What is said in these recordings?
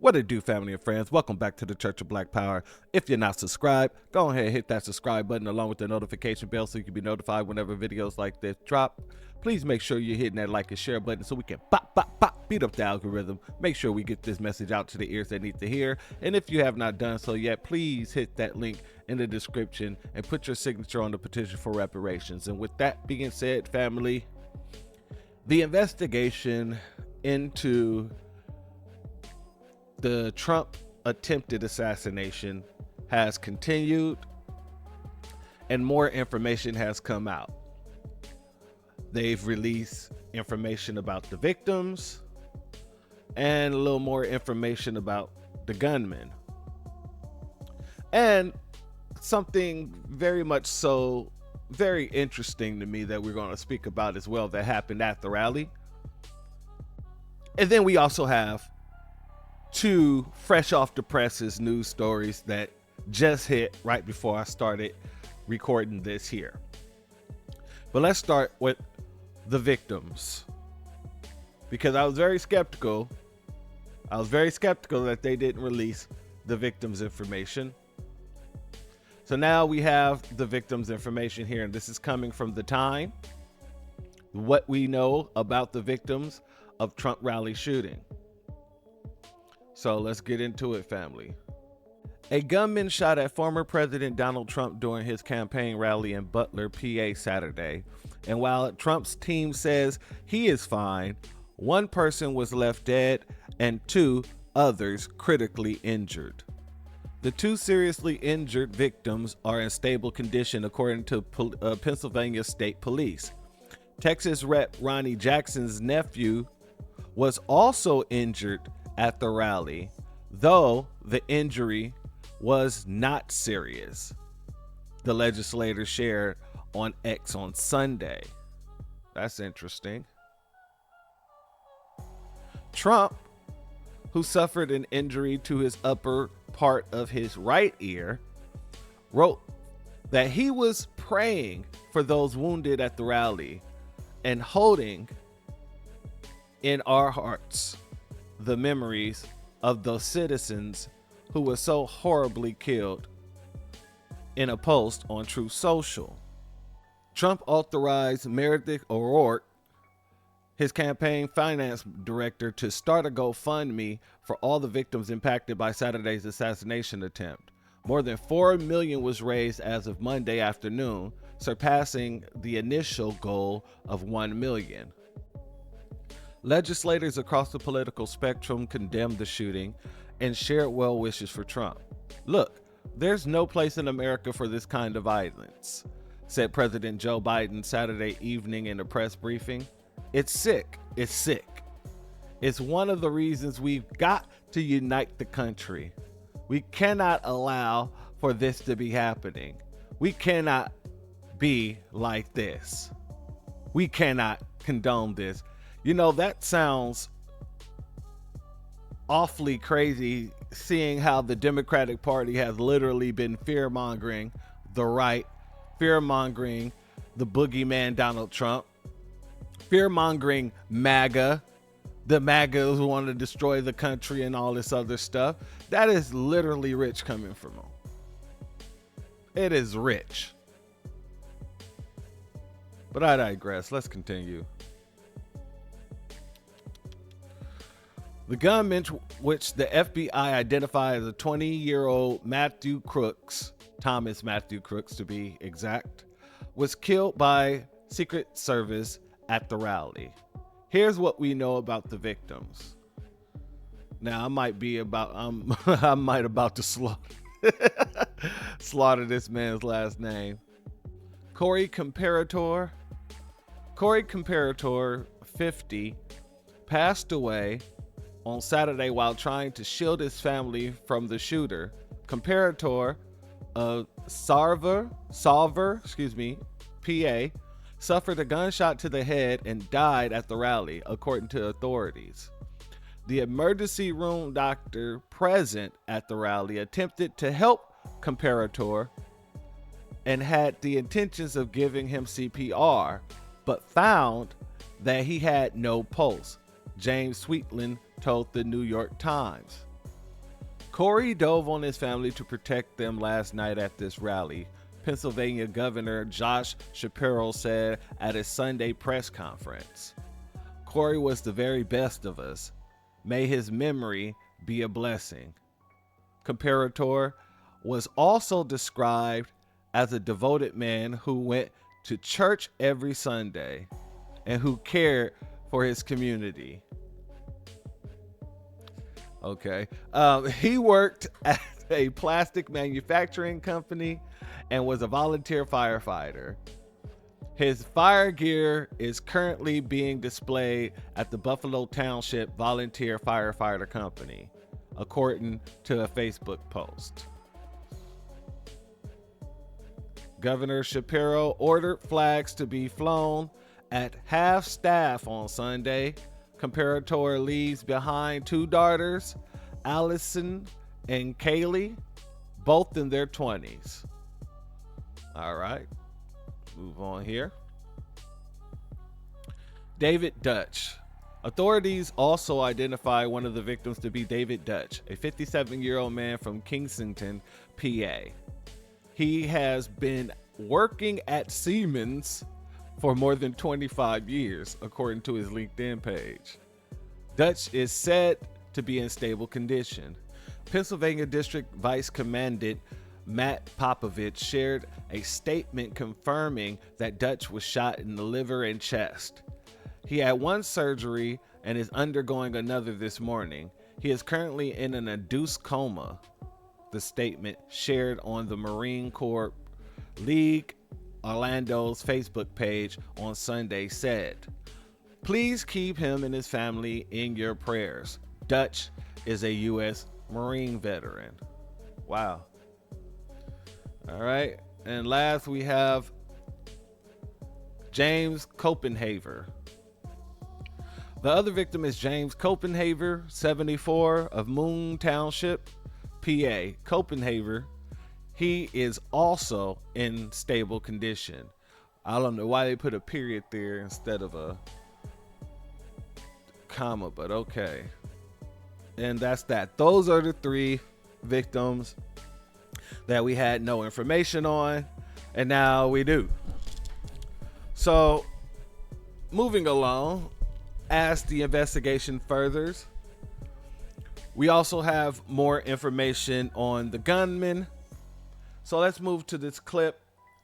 What it do, family and friends? Welcome back to the Church of Black Power. If you're not subscribed, go ahead and hit that subscribe button along with the notification bell so you can be notified whenever videos like this drop. Please make sure you're hitting that like and share button so we can beat up the algorithm. Make sure we get this message out to the ears that need to hear. And if you have not done so yet, please hit that link in the description and put your signature on the petition for reparations. And with that being said, family, the investigation into the Trump attempted assassination has continued and more information has come out. They've released information about the victims and a little more information about the gunman. And something very much so very interesting to me that we're going to speak about as well that happened at the rally. And then we also have two fresh off the presses news stories that just hit right before I started recording this here. But let's start with the victims, because I was very skeptical that they didn't release the victims' information. So now we have the victims' information here, and this is coming from The Time, what we know about the victims of Trump rally shooting. So let's get into it, family. A gunman shot at former President Donald Trump during his campaign rally in Butler, PA Saturday. And while Trump's team says he is fine, one person was left dead and two others critically injured. The two seriously injured victims are in stable condition, according to Pennsylvania State Police. Texas Rep. Ronnie Jackson's nephew was also injured at the rally, though the injury was not serious, the legislator shared on X on Sunday. That's interesting. Trump, who suffered an injury to his upper part of his right ear, wrote that he was praying for those wounded at the rally and holding in our hearts the memories of those citizens who were so horribly killed, in a post on Truth Social. Trump authorized Meredith O'Rourke, his campaign finance director, to start a GoFundMe for all the victims impacted by Saturday's assassination attempt. More than $4 million was raised as of Monday afternoon, surpassing the initial goal of $1 million. Legislators across the political spectrum condemned the shooting and shared well wishes for Trump. "Look, there's no place in America for this kind of violence," said President Joe Biden Saturday evening in a press briefing. It's sick. It's sick. It's one of the reasons we've got to unite the country. We cannot allow for this to be happening. We cannot be like this. We cannot condone this. You know, that sounds awfully crazy, seeing how the Democratic Party has literally been fear-mongering the right, fear-mongering the boogeyman Donald Trump, fear-mongering MAGA, the MAGAs who want to destroy the country and all this other stuff. That is literally rich coming from them. It is rich. But I digress. Let's continue. The gunman, which the FBI identified as a 20-year-old Matthew Crooks, Thomas Matthew Crooks to be exact, was killed by Secret Service at the rally. Here's what we know about the victims. Now, I might about to slaughter this man's last name. Corey Comparator, 50, passed away on Saturday while trying to shield his family from the shooter. Comparator of Salver, PA, suffered a gunshot to the head and died at the rally, according to authorities. The emergency room doctor present at the rally attempted to help Comparator and had the intentions of giving him CPR, but found that he had no pulse, James Sweetland told the New York Times. Corey dove on his family to protect them last night at this rally, Pennsylvania Governor Josh Shapiro said at a Sunday press conference. Corey was the very best of us. May his memory be a blessing. Comparator was also described as a devoted man who went to church every Sunday and who cared for his community. Okay. He worked at a plastic manufacturing company and was a volunteer firefighter. His fire gear is currently being displayed at the Buffalo Township Volunteer Firefighter Company, according to a Facebook post. Governor Shapiro ordered flags to be flown at half staff on Sunday. Comparator leaves behind two daughters, Allison and Kaylee, both in their 20s. All right, move on here. David Dutch. Authorities also identify one of the victims to be David Dutch, a 57-year-old man from Kensington, PA. He has been working at Siemens for more than 25 years, according to his LinkedIn page. Dutch is said to be in stable condition. Pennsylvania District Vice Commandant Matt Popovich shared a statement confirming that Dutch was shot in the liver and chest. He had one surgery and is undergoing another this morning. He is currently in an induced coma, the statement shared on the Marine Corps League Orlando's Facebook page on Sunday said. Please keep him and his family in your prayers. Dutch is a U.S. Marine veteran. Wow. All right. And last we have James Copenhaver. The other victim is James Copenhaver, 74, of Moon Township, PA. Copenhaver, he is also in stable condition. I don't know why they put a period there instead of a comma, but okay. And that's that. Those are the three victims that we had no information on, and now we do. So, moving along, as the investigation furthers, we also have more information on the gunman. So let's move to this clip,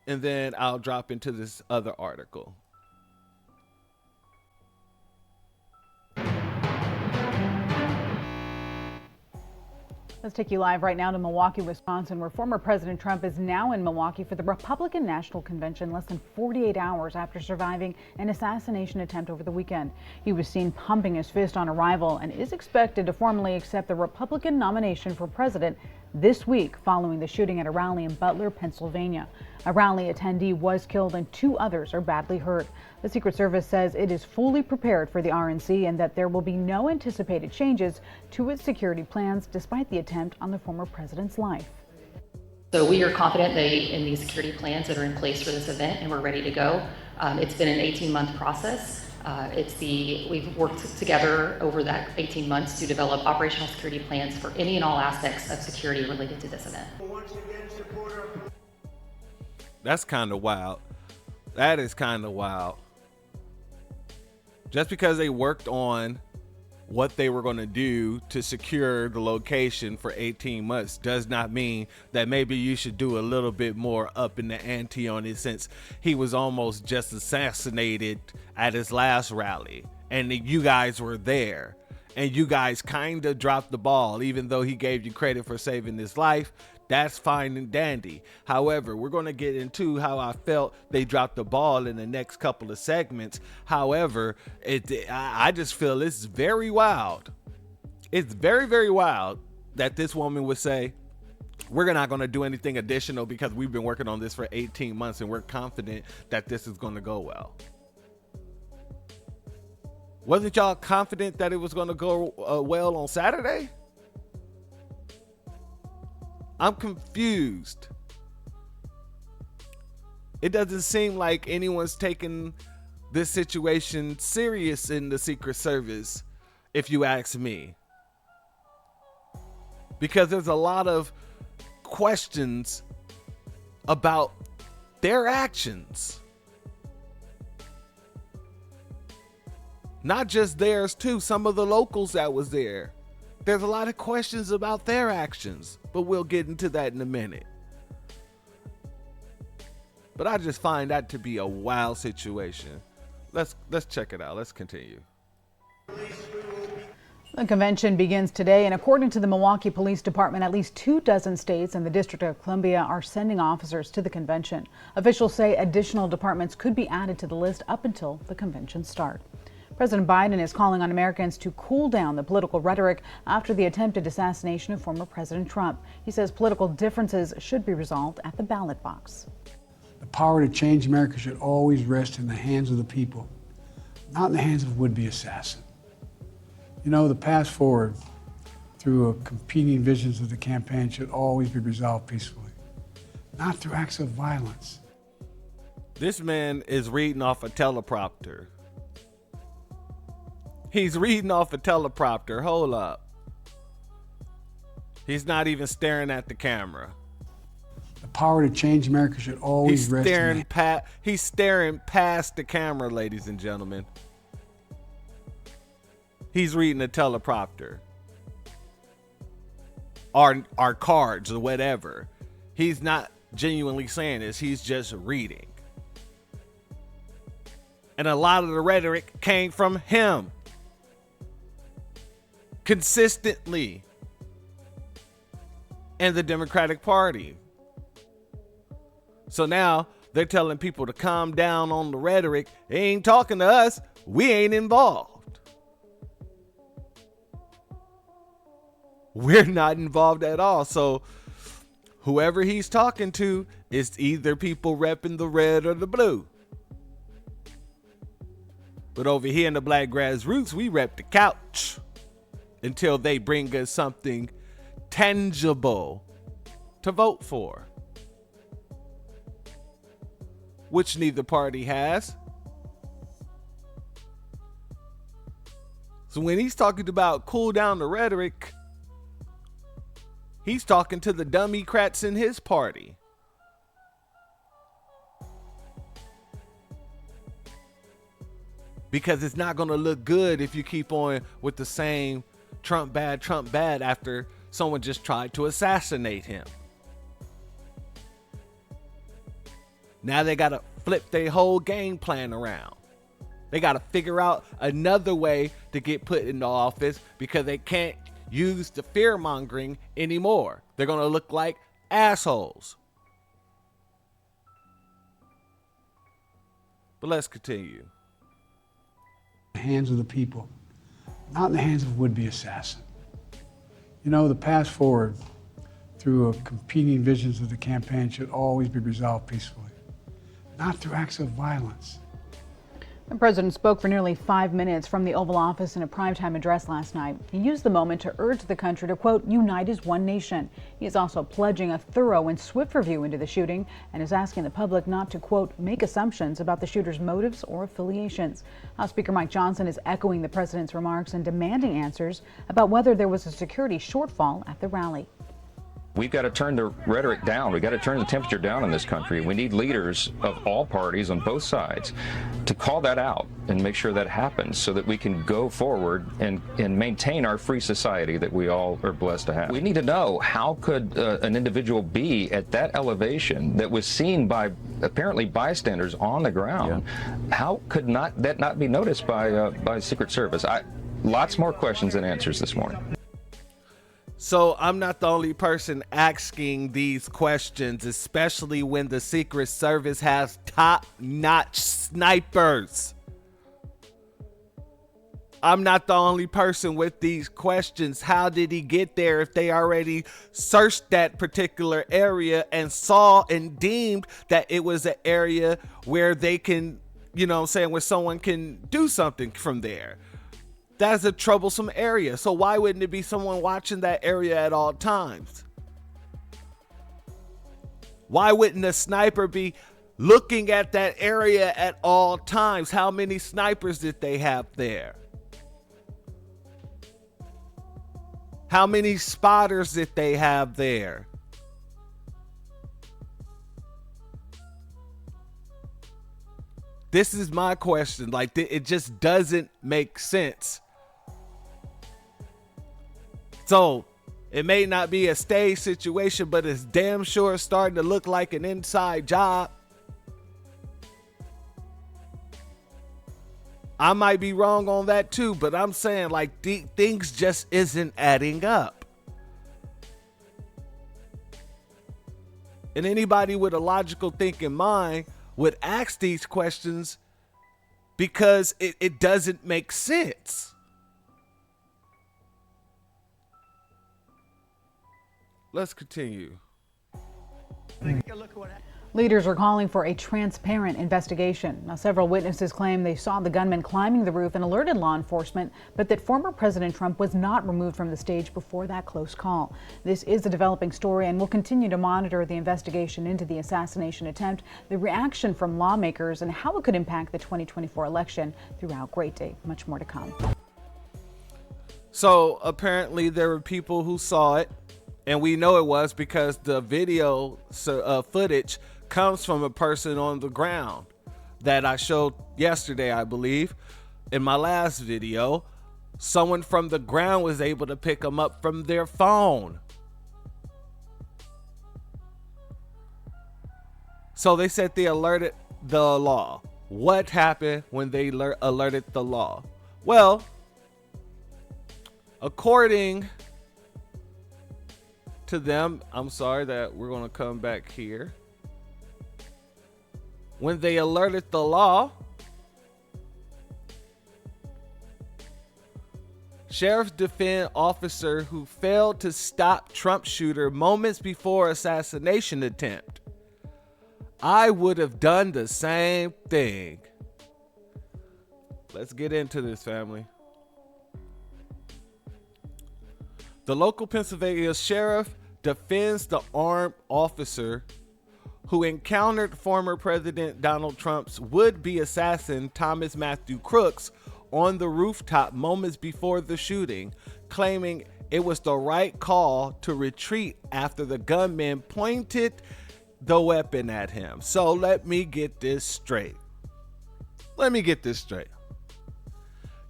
and then I'll drop into this other article. Let's take you live right now to Milwaukee, Wisconsin, where former President Trump is now in Milwaukee for the Republican National Convention less than 48 hours after surviving an assassination attempt over the weekend. He was seen pumping his fist on arrival and is expected to formally accept the Republican nomination for president this week following the shooting at a rally in Butler, Pennsylvania. A rally attendee was killed and two others are badly hurt. The Secret Service says it is fully prepared for the RNC and that there will be no anticipated changes to its security plans despite the attempt on the former president's life. So we are confident in the security plans that are in place for this event, and we're ready to go. It's been an 18-month process. We've worked together over that 18 months to develop operational security plans for any and all aspects of security related to this event. That's kind of wild. That is kind of wild. Just because they worked on what they were going to do to secure the location for 18 months does not mean that maybe you should do a little bit more up in the ante on it, since he was almost just assassinated at his last rally and you guys were there and you guys kind of dropped the ball. Even though he gave you credit for saving his life, that's fine and dandy. However, we're going to get into how I felt they dropped the ball in the next couple of segments. However, I just feel it's very wild. It's very, very wild that this woman would say, we're not going to do anything additional because we've been working on this for 18 months and we're confident that this is going to go well. Wasn't y'all confident that it was going to go well on Saturday? I'm confused. It doesn't seem like anyone's taking this situation serious in the Secret Service, if you ask me. because there's a lot of questions about their actions. Not just theirs too, some of the locals that was there. There's a lot of questions about their actions, but we'll get into that in a minute. But I just find that to be a wild situation. Let's check it out. Let's continue. The convention begins today, and according to the Milwaukee Police Department, at least 24 states and the District of Columbia are sending officers to the convention. Officials say additional departments could be added to the list up until the convention start. President Biden is calling on Americans to cool down the political rhetoric after the attempted assassination of former President Trump. He says political differences should be resolved at the ballot box. The power to change America should always rest in the hands of the people, not in the hands of a would-be assassin. You know, the path forward through competing visions of the campaign should always be resolved peacefully, not through acts of violence. This man is reading off a teleprompter. He's reading off a teleprompter. Hold up. He's not even staring at the camera. The power to change America should always rest in the He's staring past the camera, ladies and gentlemen. He's reading a teleprompter. Our cards or whatever. He's not genuinely saying this. He's just reading. And a lot of the rhetoric came from him. Consistently. And the Democratic Party. So now they're telling people to calm down on the rhetoric. They ain't talking to us. We ain't involved. We're not involved at all. So whoever he's talking to is either people repping the red or the blue. But over here in the Black Grassroots, we rep the couch until they bring us something tangible to vote for, which neither party has. So when he's talking about cool down the rhetoric, he's talking to the Democrats in his party. Because it's not going to look good if you keep on with the same Trump bad after someone just tried to assassinate him. Now they got to flip their whole game plan around. They got to figure out another way to get put into office because they can't use the fear mongering anymore. They're going to look like assholes. But let's continue. The hands of the people, not in the hands of a would-be assassin. You know, the path forward through competing visions of the campaign should always be resolved peacefully, not through acts of violence. The president spoke for nearly 5 minutes from the Oval Office in a primetime address last night. He used the moment to urge the country to, quote, unite as one nation. He is also pledging a thorough and swift review into the shooting and is asking the public not to, quote, make assumptions about the shooter's motives or affiliations. House Speaker Mike Johnson is echoing the president's remarks and demanding answers about whether there was a security shortfall at the rally. We've got to turn the rhetoric down. We've got to turn the temperature down in this country. We need leaders of all parties on both sides to call that out and make sure that happens so that we can go forward and maintain our free society that we all are blessed to have. We need to know, how could an individual be at that elevation that was seen by apparently bystanders on the ground? Yeah. How could that not be noticed by Secret Service? Lots more questions than answers this morning. So I'm not the only person asking these questions, especially when the Secret Service has top-notch snipers. I'm not the only person with these questions. How did he get there if they already searched that particular area and saw and deemed that it was an area where they can, where someone can do something from there? That's a troublesome area. So why wouldn't it be someone watching that area at all times? Why wouldn't a sniper be looking at that area at all times? How many snipers did they have there? How many spotters did they have there? This is my question. Like, it just doesn't make sense. So it may not be a stage situation, but it's damn sure starting to look like an inside job. I might be wrong on that too, but I'm saying like things just isn't adding up. And anybody with a logical thinking mind would ask these questions because it doesn't make sense. Let's continue. Leaders are calling for a transparent investigation. Now, several witnesses claim they saw the gunman climbing the roof and alerted law enforcement, but that former President Trump was not removed from the stage before that close call. This is a developing story, and we'll continue to monitor the investigation into the assassination attempt, the reaction from lawmakers, and how it could impact the 2024 election throughout Great Day. Much more to come. So apparently there were people who saw it, and we know it was because the video footage comes from a person on the ground that I showed yesterday, I believe, in my last video. Someone from the ground was able to pick them up from their phone. So they said they alerted the law. What happened when they alerted the law? Well, according to them, I'm sorry that we're going to come back here. When they alerted the law, sheriff defend officer who failed to stop Trump shooter moments before assassination attempt. I would have done the same thing. Let's get into this, family. The local Pennsylvania sheriff defends the armed officer who encountered former President Donald Trump's would-be assassin Thomas Matthew Crooks on the rooftop moments before the shooting, claiming it was the right call to retreat after the gunman pointed the weapon at him. So let me get this straight.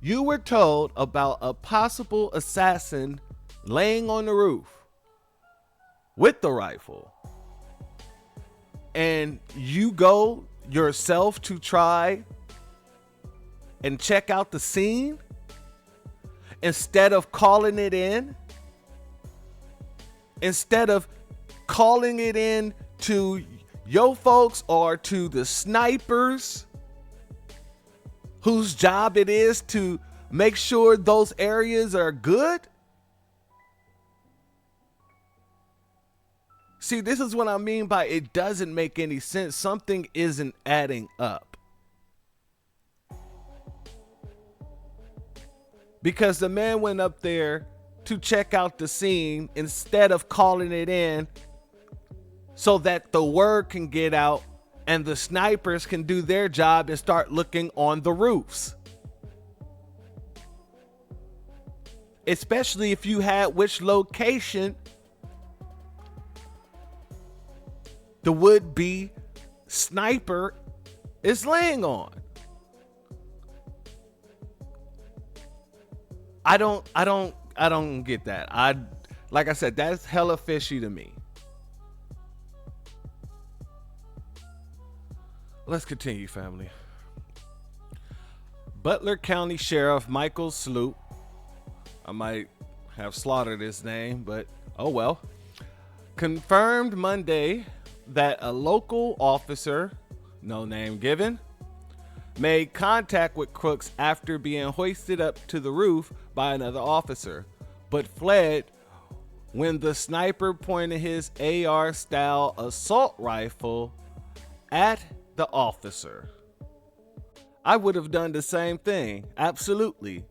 You were told about a possible assassin laying on the roof with the rifle, and you go yourself to try and check out the scene instead of calling it in, to your folks or to the snipers whose job it is to make sure those areas are good. See, this is what I mean by it doesn't make any sense. Something isn't adding up. Because the man went up there to check out the scene instead of calling it in so that the word can get out and the snipers can do their job and start looking on the roofs. Especially if you had which location the would-be sniper is laying on. I don't get that. Like I said, that's hella fishy to me. Let's continue, family. Butler County Sheriff Michael Sloop, I might have slaughtered his name, but oh well, confirmed Monday that a local officer, no name given, made contact with Crooks after being hoisted up to the roof by another officer, but fled when the sniper pointed his AR-style assault rifle at the officer. I would have done the same thing, absolutely,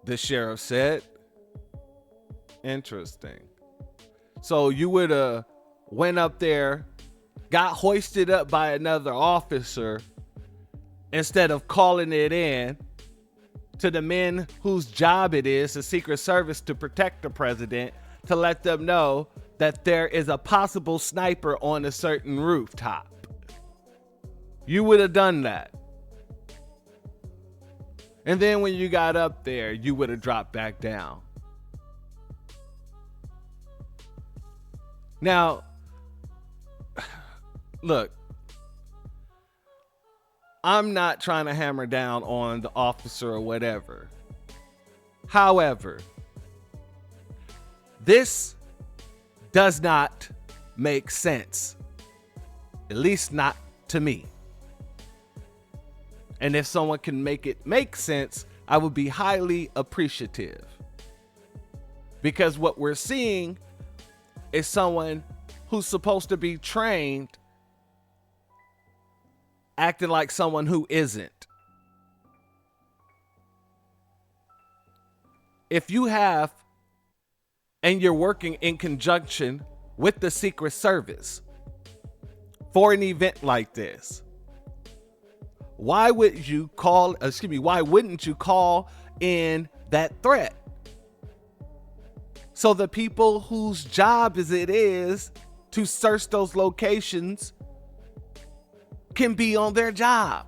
the sheriff said. Interesting. So you would have went up there, got hoisted up by another officer instead of calling it in to the men whose job it is, the Secret Service, to protect the president, to let them know that there is a possible sniper on a certain rooftop. You would have done that. And then when you got up there, you would have dropped back down. Now, look, I'm not trying to hammer down on the officer or whatever. However, this does not make sense, at least not to me. And if someone can make it make sense, I would be highly appreciative. Because what we're seeing is someone who's supposed to be trained acting like someone who isn't. If you have, and you're working in conjunction with the Secret Service for an event like this, why wouldn't you call in that threat? So the people whose job it is to search those locations can be on their job.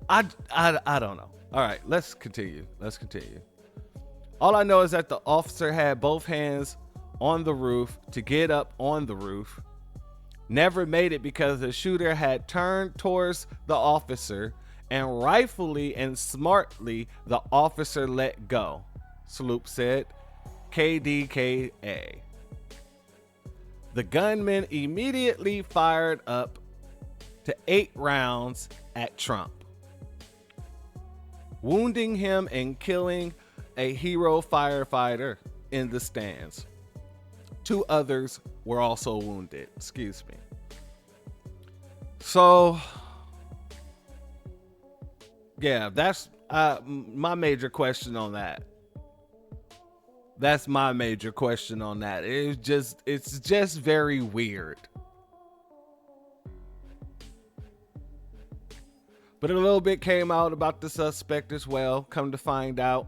I don't know. All right, let's continue. All I know is that the officer had both hands on the roof to get up on the roof. Never made it because the shooter had turned towards the officer, and rightfully and smartly the officer let go, Sloop said. KDKA. The gunman immediately fired up to 8 rounds at Trump, wounding him and killing a hero firefighter in the stands. 2 others were also wounded. Excuse me. So, yeah, that's my major question on that. It's just very weird. But a little bit came out about the suspect as well. Come to find out,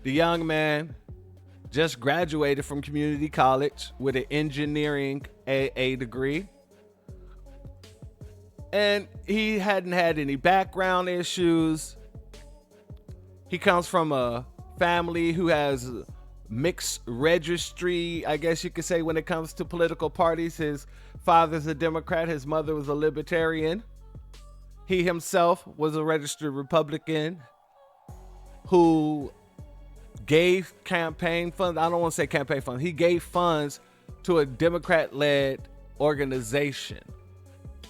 the young man just graduated from community college with an engineering AA degree. And he hadn't had any background issues. He comes from a family who has mixed registry, I guess you could say, when it comes to political parties. His father's a Democrat, his mother was a Libertarian. He himself was a registered Republican who gave campaign funds. I don't want to say campaign funds. He gave funds to a Democrat-led organization,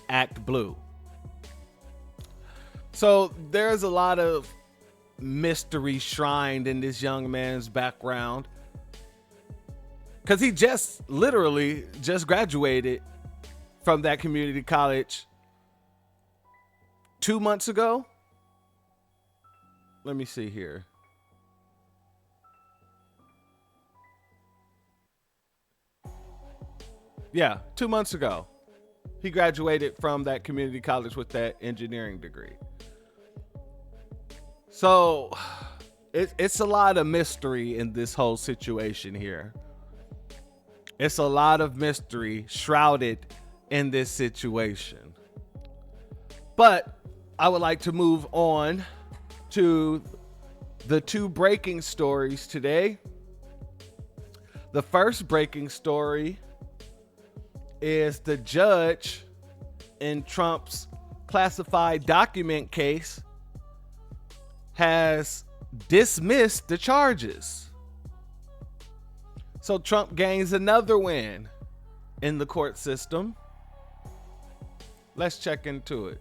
Act Blue. So there's a lot of mystery shrined in this young man's background, because he literally just graduated from that community college 2 months ago. Let me see here. Yeah, 2 months ago. He graduated from that community college with that engineering degree. So it's a lot of mystery in this whole situation here. It's a lot of mystery shrouded in this situation. But I would like to move on to the 2 breaking stories today. The first breaking story is the judge in Trump's classified document case has dismissed the charges. So Trump gains another win in the court system. Let's check into it.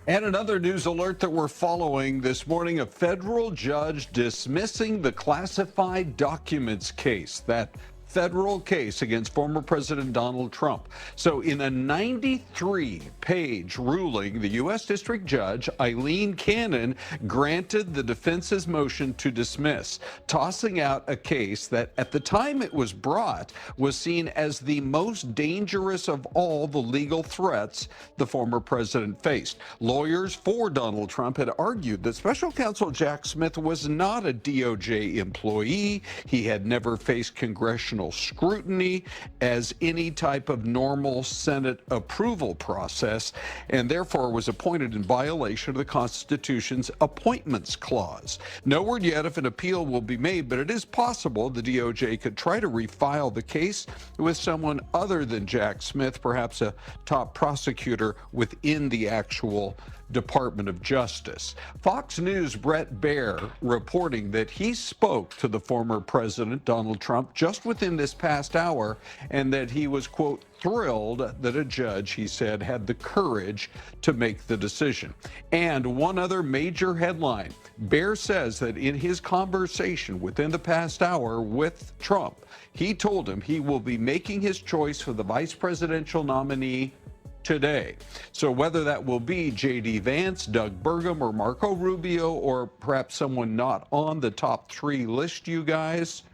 And another news alert that we're following this morning: a federal judge dismissing the classified documents case. That federal case against former President Donald Trump. So in a 93-page ruling, the U.S. District Judge Eileen Cannon granted the defense's motion to dismiss, tossing out a case that at the time it was brought was seen as the most dangerous of all the legal threats the former president faced. Lawyers for Donald Trump had argued that special counsel Jack Smith was not a DOJ employee. He had never faced congressional scrutiny as any type of normal Senate approval process, and therefore was appointed in violation of the Constitution's Appointments Clause. No word yet if an appeal will be made, but it is possible the DOJ could try to refile the case with someone other than Jack Smith, perhaps a top prosecutor within the actual Department of Justice. Fox News' Brett Baier reporting that he spoke to the former president, Donald Trump, just within this past hour, and that he was, quote, thrilled that a judge, he said, had the courage to make the decision. And one other major headline, Baier says that in his conversation within the past hour with Trump, he told him he will be making his choice for the vice presidential nominee today. So whether that will be J.D. Vance, Doug Burgum, or Marco Rubio, or perhaps someone not on the top 3 list, you guys,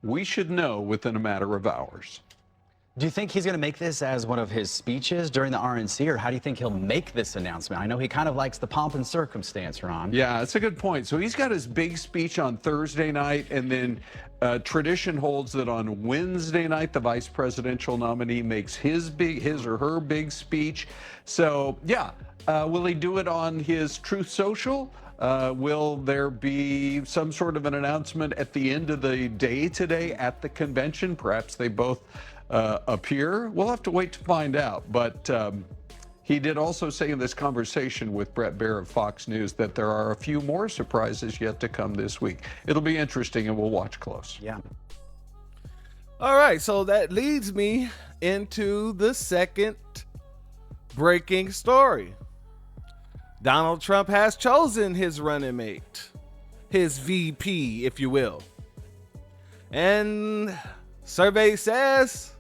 we should know within a matter of hours. Do you think he's going to make this as one of his speeches during the RNC, or how do you think he'll make this announcement? I know he kind of likes the pomp and circumstance, Ron. Yeah, that's a good point. So he's got his big speech on Thursday night, and then tradition holds that on Wednesday night, the vice presidential nominee makes his or her big speech. So, yeah, will he do it on his Truth Social? Will there be some sort of an announcement at the end of the day today at the convention? Perhaps they both appear. We'll have to wait to find out. But he did also say in this conversation with Brett Baier of Fox News that there are a few more surprises yet to come this week. It'll be interesting, and we'll watch close. Yeah. All right, so that leads me into the second breaking story. Donald Trump has chosen his running mate, his VP, if you will. And survey says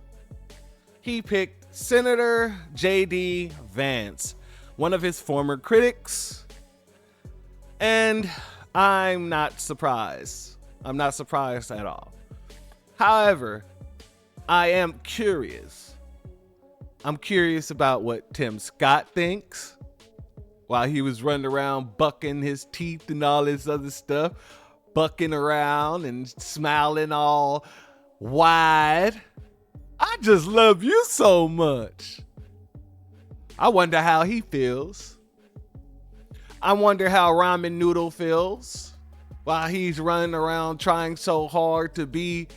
he picked Senator J.D. Vance, one of his former critics. And I'm not surprised. I'm not surprised at all. However, I am curious. I'm curious about what Tim Scott thinks while he was running around bucking his teeth and all this other stuff, bucking around and smiling all wide. I just love you so much. I wonder how he feels. I wonder how Ramen Noodle feels while he's running around trying so hard to be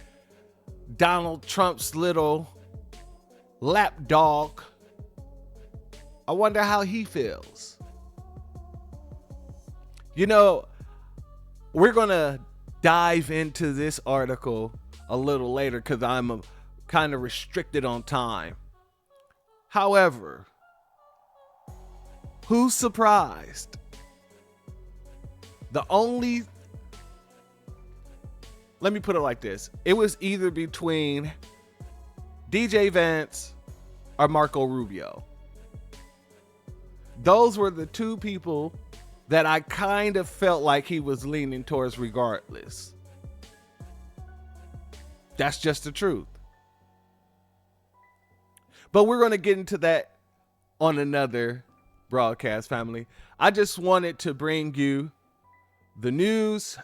Donald Trump's little lapdog. I wonder how he feels. You know, we're going to dive into this article a little later because I'm kind of restricted on time. However, who's surprised? Let me put it like this. It was either between DJ Vance or Marco Rubio. Those were the two people that I kind of felt like he was leaning towards regardless. That's just the truth. But we're going to get into that on another broadcast, family. I just wanted to bring you the news,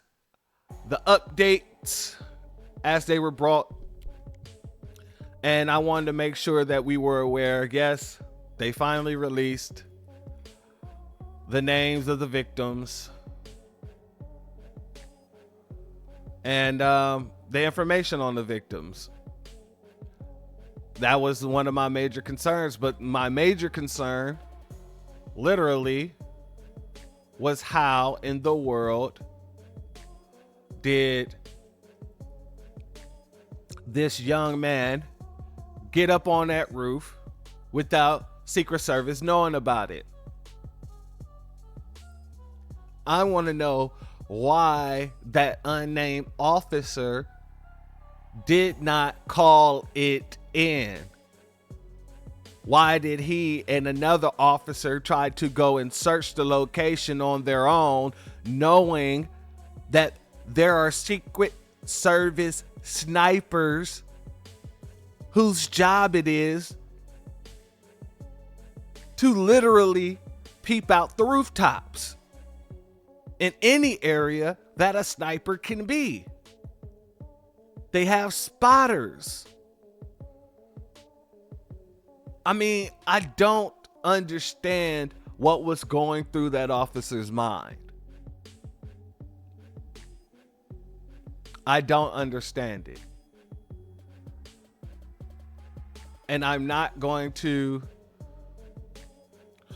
the updates as they were brought. And I wanted to make sure that we were aware. Yes, they finally released the names of the victims and the information on the victims. That was one of my major concerns, but my major concern literally was how in the world did this young man get up on that roof without Secret Service knowing about it? I want to know why that unnamed officer did not call it in? Why did he and another officer try to go and search the location on their own, knowing that there are Secret Service snipers whose job it is to literally peep out the rooftops in any area that a sniper can be? They have spotters. I mean, I don't understand what was going through that officer's mind. I don't understand it. And I'm not going to,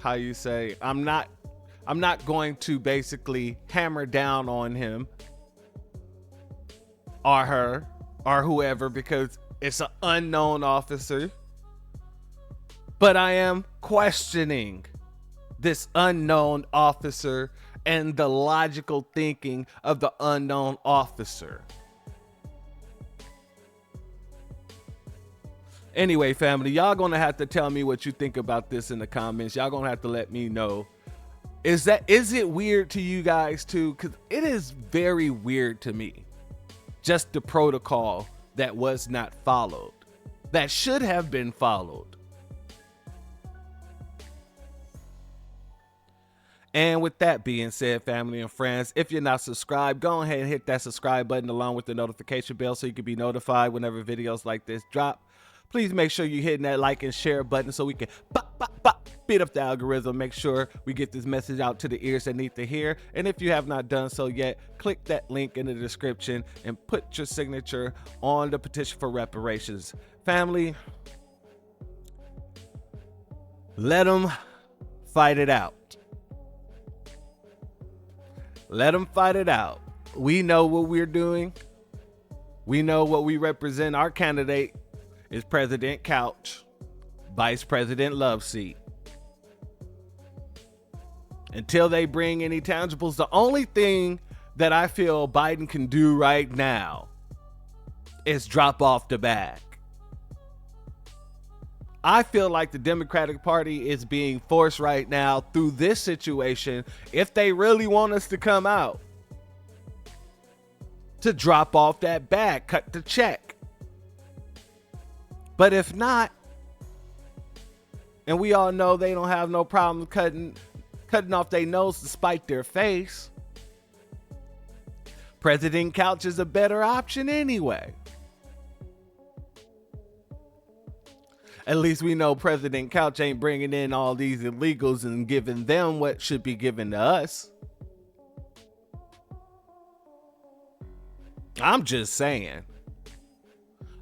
I'm not going to basically hammer down on him or her or whoever, because it's an unknown officer. But I am questioning this unknown officer and the logical thinking of the unknown officer. Anyway, family, y'all gonna have to tell me what you think about this in the comments. Y'all gonna have to let me know. Is it weird to you guys too? Because it is very weird to me. Just the protocol that was not followed, that should have been followed. And with that being said, family and friends, if you're not subscribed, go ahead and hit that subscribe button along with the notification bell so you can be notified whenever videos like this drop. Please make sure you're hitting that like and share button so we can beat up the algorithm. Make sure we get this message out to the ears that need to hear. And if you have not done so yet, click that link in the description and put your signature on the petition for reparations. Family, let them fight it out. Let them fight it out. We know what we're doing. We know what we represent. Our candidate is President Couch, Vice President Love Seat. Until they bring any tangibles, the only thing that I feel Biden can do right now is drop off the bag. I feel like the Democratic Party is being forced right now through this situation, if they really want us to come out, to drop off that bag, cut the check. But if not, and we all know they don't have no problem cutting off their nose to spite their face, President Couch is a better option anyway. At least we know President Couch ain't bringing in all these illegals and giving them what should be given to us. I'm just saying.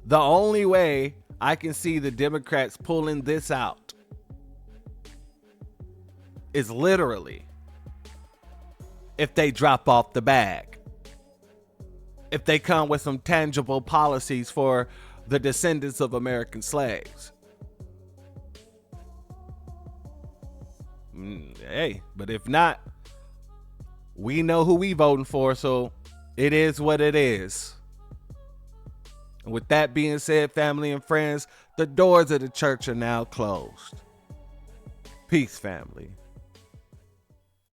The only way I can see the Democrats pulling this out is literally if they drop off the bag. If they come with some tangible policies for the descendants of American slaves. Hey, but if not, we know who we voting for, so it is what it is. And with that being said, family and friends, the doors of the church are now closed. Peace, family.